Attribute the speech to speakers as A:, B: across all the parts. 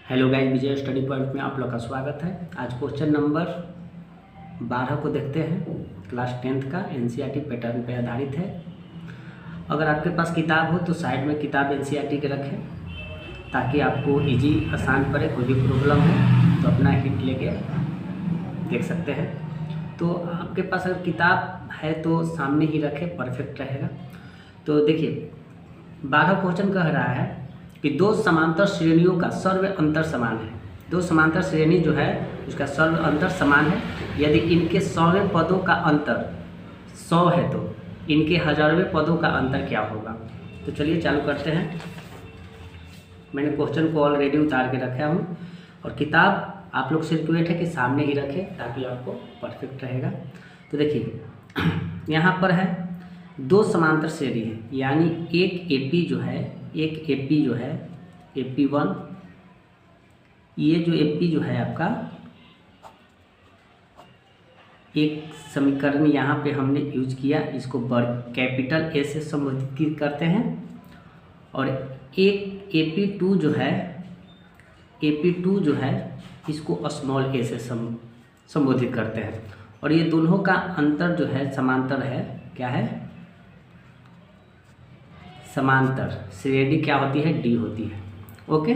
A: Hello guys, विजय study point में आप लोग का स्वागत है। आज क्वेश्चन नंबर 12 को देखते हैं। क्लास 10th का एनसीईआरटी पैटर्न पे आधारित है। अगर आपके पास किताब हो तो साइड में किताब एनसीईआरटी के रखें ताकि आपको इजी आसान पड़े। कोई भी प्रॉब्लम हो तो अपना हिट लेके देख सकते हैं। तो आपके पास अगर किताब है तो सामने ही रखें, परफेक्ट रहेगा। तो देखिए 12 क्वेश्चन कह रहा है कि दो समांतर श्रेणियों का सर्व अंतर समान है। दो समांतर श्रेणी जो है उसका सर्व अंतर समान है। यदि इनके 100वें पदों का अंतर 100 है तो इनके 1000वें पदों का अंतर क्या होगा। तो चलिए चालू करते हैं। मैंने क्वेश्चन को ऑलरेडी उतार के रखा हूँ और किताब आप लोग से रिक्वेस्ट है कि सामने ही रखें ताकि आपको परफेक्ट रहेगा। तो देखिए यहाँ पर है दो समांतर श्रेणी है, यानी एक एपी जो है AP1, ये जो AP जो है आपका एक समीकरण यहाँ पे हमने यूज किया, इसको कैपिटल ए से संबोधित करते हैं। और एक AP2 जो है इसको स्मॉल ए से संबोधित करते हैं। और ये दोनों का अंतर जो है समांतर है। क्या है? समांतर श्रेणी क्या होती है? डी होती है। ओके,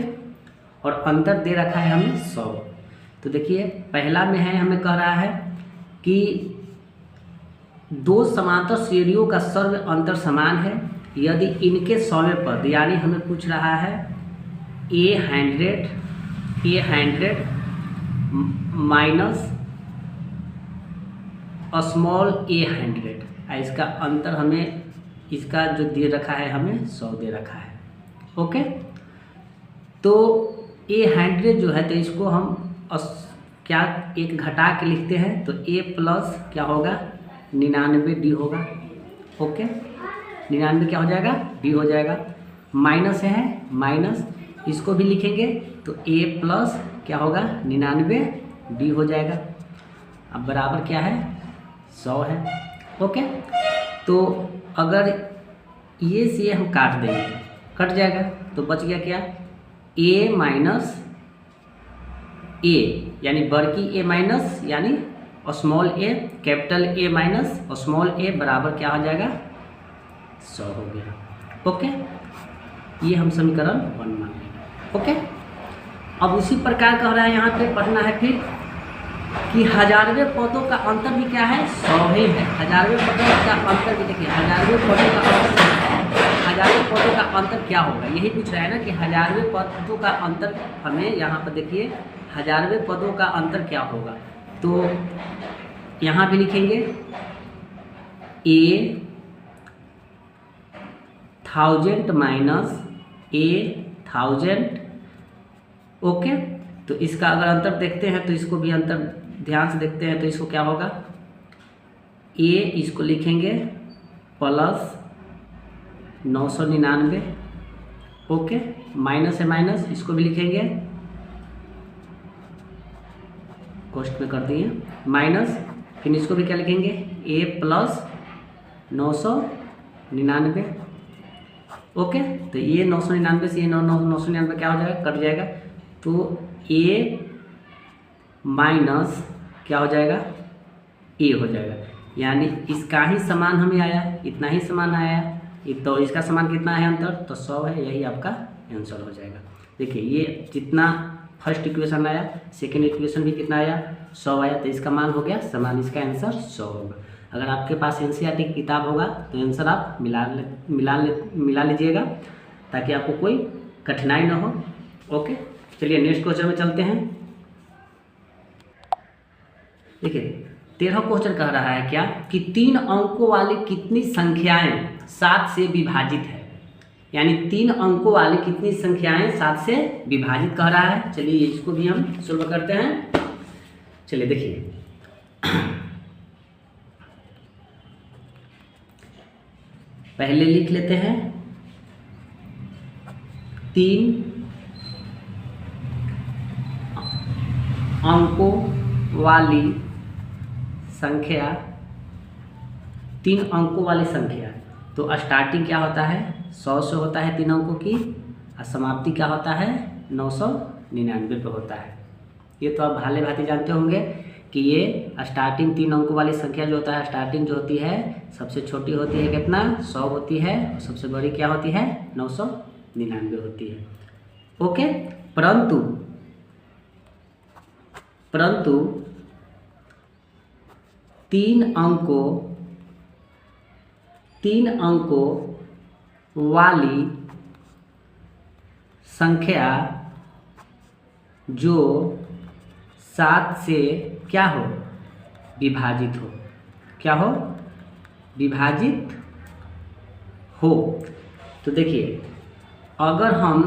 A: और अंतर दे रखा है हमें 100। तो देखिए पहला में है, हमें कह रहा है कि दो समांतर श्रेणियों का सर्व अंतर समान है यदि इनके 100वें पद, यानी हमें पूछ रहा है A100 माइनस स्मॉल A100, इसका अंतर हमें, इसका जो दे रखा है हमें 100 दे रखा है। ओके, तो A100 जो है तो इसको हम क्या एक घटा के लिखते हैं तो A प्लस क्या होगा 99 D होगा। ओके, 99 क्या हो जाएगा? D हो जाएगा। माइनस है माइनस, इसको भी लिखेंगे तो A प्लस क्या होगा 99 D हो जाएगा। अब बराबर क्या है? 100 है। ओके, तो अगर ये से हम काट देंगे, कट जाएगा तो बच गया क्या? A माइनस A, यानी बड़की A माइनस यानी small A, capital A minus small A बराबर क्या हो जाएगा? 100 हो गया। ओके, ये हम समीकरण 1 मान लेंगे। ओके, अब उसी प्रकार कह रहा है यहाँ पे पढ़ना है फिर कि 1000वें पदों का अंतर भी क्या है? 100 ही है। 1000वें पदों का अंतर भी देखिए, 1000वें पदों का अंतर क्या होगा, यही पूछ रहा है ना कि 1000वें पदों का अंतर हमें यहाँ पर देखिए 1000वें पदों का अंतर क्या होगा। तो यहाँ भी लिखेंगे A1000 माइनस A1000। ओके, तो इसका अगर अंतर देखते हैं तो इसको भी अंतर ध्यान से देखते हैं तो इसको क्या होगा? A इसको लिखेंगे प्लस 999। ओके, माइनस है माइनस, इसको भी लिखेंगे, कोष्ट में कर दिए माइनस, फिर इसको भी क्या लिखेंगे? A plus 999। ओके, तो ये 999 से ये 999 क्या हो जाएगा? कट जाएगा। तो A माइनस क्या हो जाएगा? A हो जाएगा, यानी इसका ही समान हमें आया, इतना ही समान आया। तो इसका समान कितना है अंतर? तो 100 है। यही आपका आंसर हो जाएगा। देखिए ये जितना फर्स्ट इक्वेशन आया, सेकेंड इक्वेशन भी कितना आया? 100 आया। तो इसका मान हो गया समान, इसका आंसर 100 होगा। अगर आपके पास एनसीईआरटी की किताब होगा तो आंसर आप मिला लीजिएगा ताकि आपको कोई कठिनाई ना हो। ओके, चलिए नेक्स्ट क्वेश्चन में चलते हैं। देखिए 13 क्वेश्चन कह रहा है क्या कि 3 अंकों वाली कितनी संख्याएं 7 से विभाजित है, यानी 3 अंकों वाली कितनी संख्याएं 7 से विभाजित कह रहा है। चलिए इसको भी हम सोल्व करते हैं। चलिए देखिए पहले लिख लेते हैं 3 अंकों वाली संख्या, 3 अंकों वाली संख्या। तो स्टार्टिंग क्या होता है? 100 से होता है 3 अंकों की, और समाप्ति क्या होता है? 999 पे होता है। ये तो आप भाले भांति जानते होंगे कि ये स्टार्टिंग 3 अंकों वाली संख्या जो होता है, स्टार्टिंग जो होती है सबसे छोटी होती है कितना 100 होती है, और सबसे बड़ी क्या होती है 999 होती है। ओके, परंतु 3 अंकों वाली संख्या जो 7 से क्या हो विभाजित हो, क्या हो विभाजित हो। तो देखिए अगर हम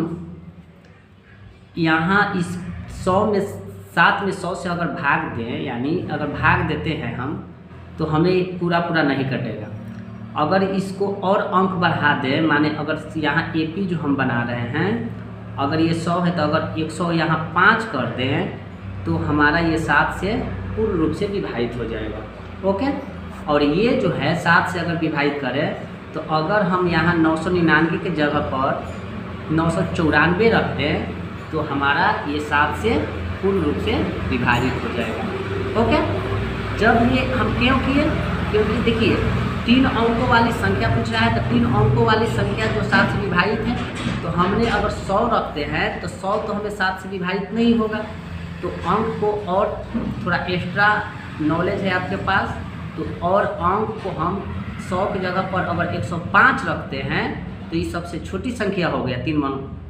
A: यहाँ इस 100 में 7 में 100 से अगर भाग दें, यानी अगर भाग देते हैं हम, तो हमें पूरा नहीं कटेगा। अगर इसको और अंक बढ़ा दें, माने अगर यहाँ AP जो हम बना रहे हैं, अगर ये 100 है तो अगर 100 यहाँ 5 कर दें तो हमारा ये 7 से पूर्ण रूप से विभाजित हो जाएगा। ओके, और ये जो है 7 से अगर विभाजित करें तो अगर हम यहाँ 999 के जगह पर 994 रख दें तो हमारा ये 7 से पूर्ण रूप से विभाजित हो जाएगा। ओके, जब ये हम क्यों किए, क्योंकि देखिए 3 अंकों वाली संख्या पूछ रहा है, तो 3 अंकों वाली संख्या जो 7 से विभाजित है, तो हमने अगर 100 रखते हैं तो 100 तो हमें 7 से विभाजित नहीं होगा। तो अंक को और थोड़ा एक्स्ट्रा नॉलेज है आपके पास, तो और अंक को हम 100 की जगह पर अगर 105 रखते हैं तो ये सबसे छोटी संख्या हो गया 3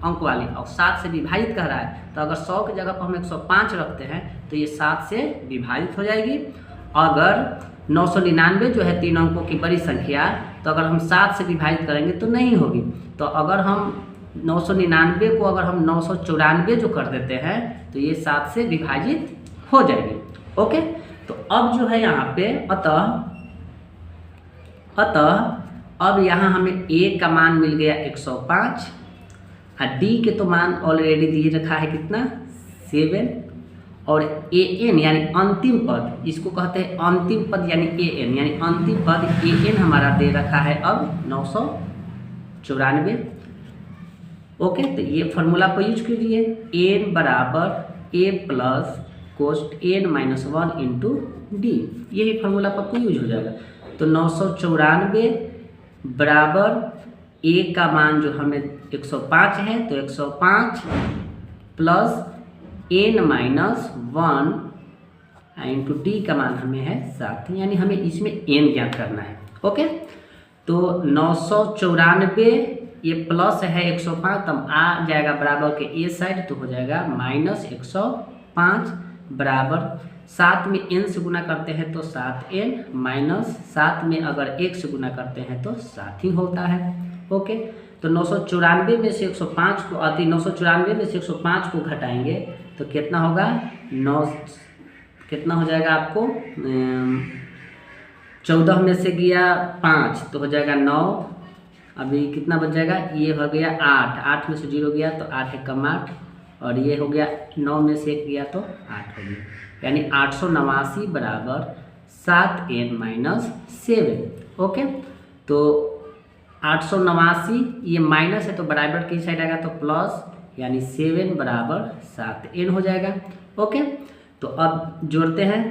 A: अंक वाली, और 7 से विभाजित कर रहा है, तो अगर 100 की जगह पर हम 105 रखते हैं तो ये 7 से विभाजित हो जाएगी। अगर 999 जो है 3 अंकों की बड़ी संख्या, तो अगर हम 7 से विभाजित करेंगे तो नहीं होगी। तो अगर हम 999 को अगर हम 994 जो कर देते हैं तो ये 7 से विभाजित हो जाएगी। ओके, तो अब जो है यहाँ पे अतः अब यहाँ हमें A का मान मिल गया 105, और D के तो मान ऑलरेडी दिए रखा है कितना 7, और AN यानी अंतिम पद, इसको कहते हैं अंतिम पद यानी AN, यानी अंतिम पद AN हमारा दे रखा है अब 994। ओके, तो ये फॉर्मूला को यूज कीजिए, n बराबर A प्लस कोस्ट n माइनस 1 इंटू डी, यही फार्मूला पर आपको यूज हो जाएगा। तो 994 बराबर A का मान जो हमें 105 है, तो 105 plus n minus 1 into D का मान हमें है 7, यानी हमें इसमें n ज्ञात करना है। ओके, तो 994 ये प्लस है 105, तब आ जाएगा बराबर के ए साइड, तो हो जाएगा माइनस 105 बराबर 7 में n से गुना करते हैं तो 7n, माइनस 7 में अगर 1 से गुना करते हैं तो 7 ही होता है। ओके, तो 994 में से 105 को 994 में से 105 को घटाएंगे तो कितना होगा 9, कितना हो जाएगा आपको 14 में से गया 5 तो हो जाएगा 9, अभी कितना बच जाएगा, ये हो गया 8, 8 में से 0 गया तो 8 है कम 8, और ये हो गया 9 में से 1 गया तो 8 हो गया, यानी 889 बराबर 7n माइनस 7। ओके, तो 889 ये माइनस है तो बराबर की साइड आएगा तो प्लस, यानी 7 बराबर 7n हो जाएगा। ओके, तो अब जोड़ते हैं,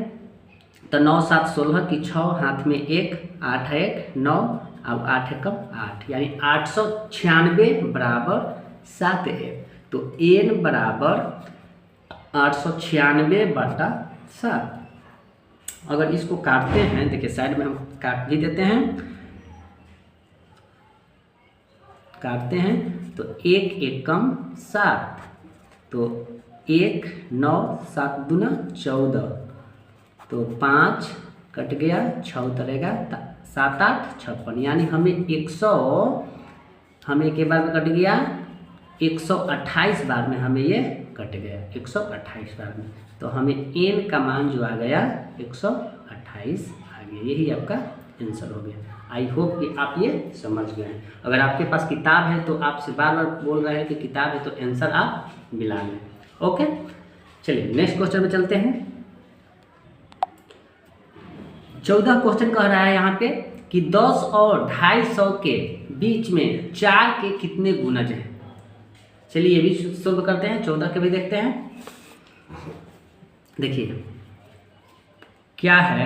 A: तो 9 7 16 की 6, हाथ में 1, 8 है 1 9, अब 8 है कम 8, यानी 896 बराबर 7 है। तो n बराबर 896 बटा 7। अगर इसको काटते हैं, देखिए साइड में हम काट भी देते हैं, काटते हैं तो 1 1 कम 7, तो 1 9 7 दूना 14, तो 5 कट गया 6 उतरेगा 7 8 56, यानी हमें 100, हमें एक बार में कट गया 128 बार में हमें ये कट गया 128 बार में, तो हमें n का मान जो आ गया 128 आ गया, यही आपका आंसर हो गया। आई होप कि आप ये समझ गए हैं। अगर आपके पास किताब है तो आपसे बार बार बोल रहे हैं कि किताब है तो आंसर आप मिला लें। ओके, चलिए नेक्स्ट क्वेश्चन में चलते हैं। 14 क्वेश्चन कह रहा है यहाँ पे कि 10 और 250 के बीच में 4 के कितने गुणज हैं। चलिए ये भी सोल्व करते हैं, 14 के भी देखते हैं। देखिए क्या है,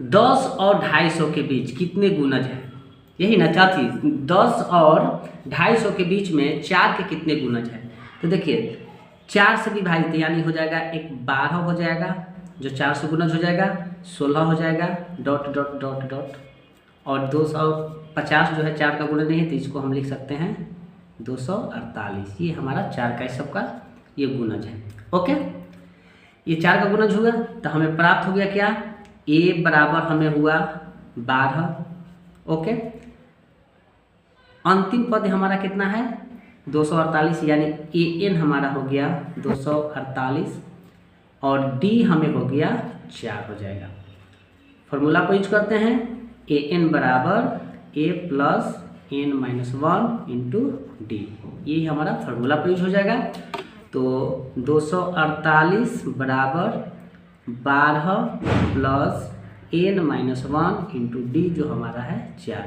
A: 10 और 250 के बीच कितने गुणज है, यही ना चाहती, 10 और 250 के बीच में 4 के कितने गुणज है। तो देखिए 4 से विभाजित यानी हो जाएगा एक 12 हो जाएगा, जो 4 से गुणज हो जाएगा 16 हो जाएगा, डॉट डॉट डॉट डॉट, और 250 जो है 4 का गुणज नहीं है, तो इसको हम लिख सकते हैं 248। ये हमारा 4 का इस सबका ये गुणज है। ओके, ये 4 का गुणज हुआ तो हमें प्राप्त हो गया क्या, a बराबर हमें हुआ 12। ओके, अंतिम पद हमारा कितना है 248, यानी an हमारा हो गया 248 और d हमें हो गया 4 हो जाएगा। फॉर्मूला को यूज करते हैं, an बराबर a plus n minus 1 into D, ये हमारा फॉर्मूला पे यूज हो जाएगा। तो 248 बराबर 12 plus n minus 1 into D जो हमारा है 4।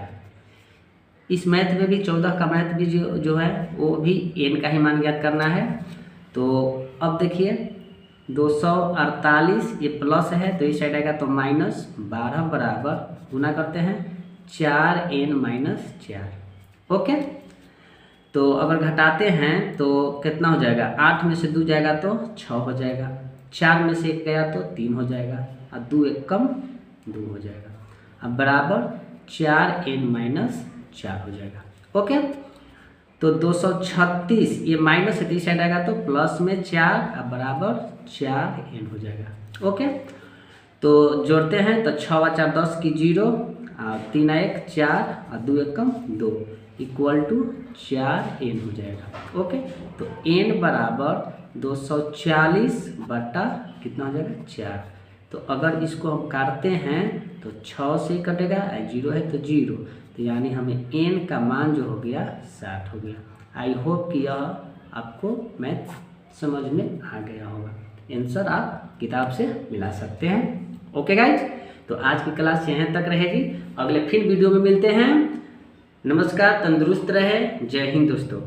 A: इस मैथ में भी 14 का मैथ भी जो है वो भी n का ही मान ज्ञात करना है। तो अब देखिए 248 ये प्लस है तो इस साइड आएगा तो माइनस 12 बराबर गुना करते हैं 4n माइनस 4। ओके, तो अगर घटाते हैं तो कितना हो जाएगा, 8 में से 2 जाएगा तो 6 हो जाएगा, 4 में से 1 गया तो 3 हो जाएगा और 2 1 कम 2 हो जाएगा। अब बराबर 4n माइनस 4 हो जाएगा। ओके, तो 236 ये माइनस इस साइड आएगा तो प्लस में 4 अब बराबर 4n हो जाएगा। ओके, तो जोड़ते हैं तो 6 व 4 10 की 0 और 3 1 4 और 2 1 कम 2 इक्वल टू 4n हो जाएगा। ओके, तो n बराबर 240 बटा कितना हो जाएगा 4। तो अगर इसको हम काटते हैं तो 6 से कटेगा, 0 है तो 0, तो यानी हमें n का मान जो हो गया 60 हो गया। आई होप कि यह आपको मैथ समझ में आ गया होगा। आंसर आप किताब से मिला सकते हैं। ओके गाइज, तो आज की क्लास यहाँ तक रहेगी, अगले फिर वीडियो में मिलते हैं। नमस्कार, तंदुरुस्त रहे, जय हिंद दोस्तों।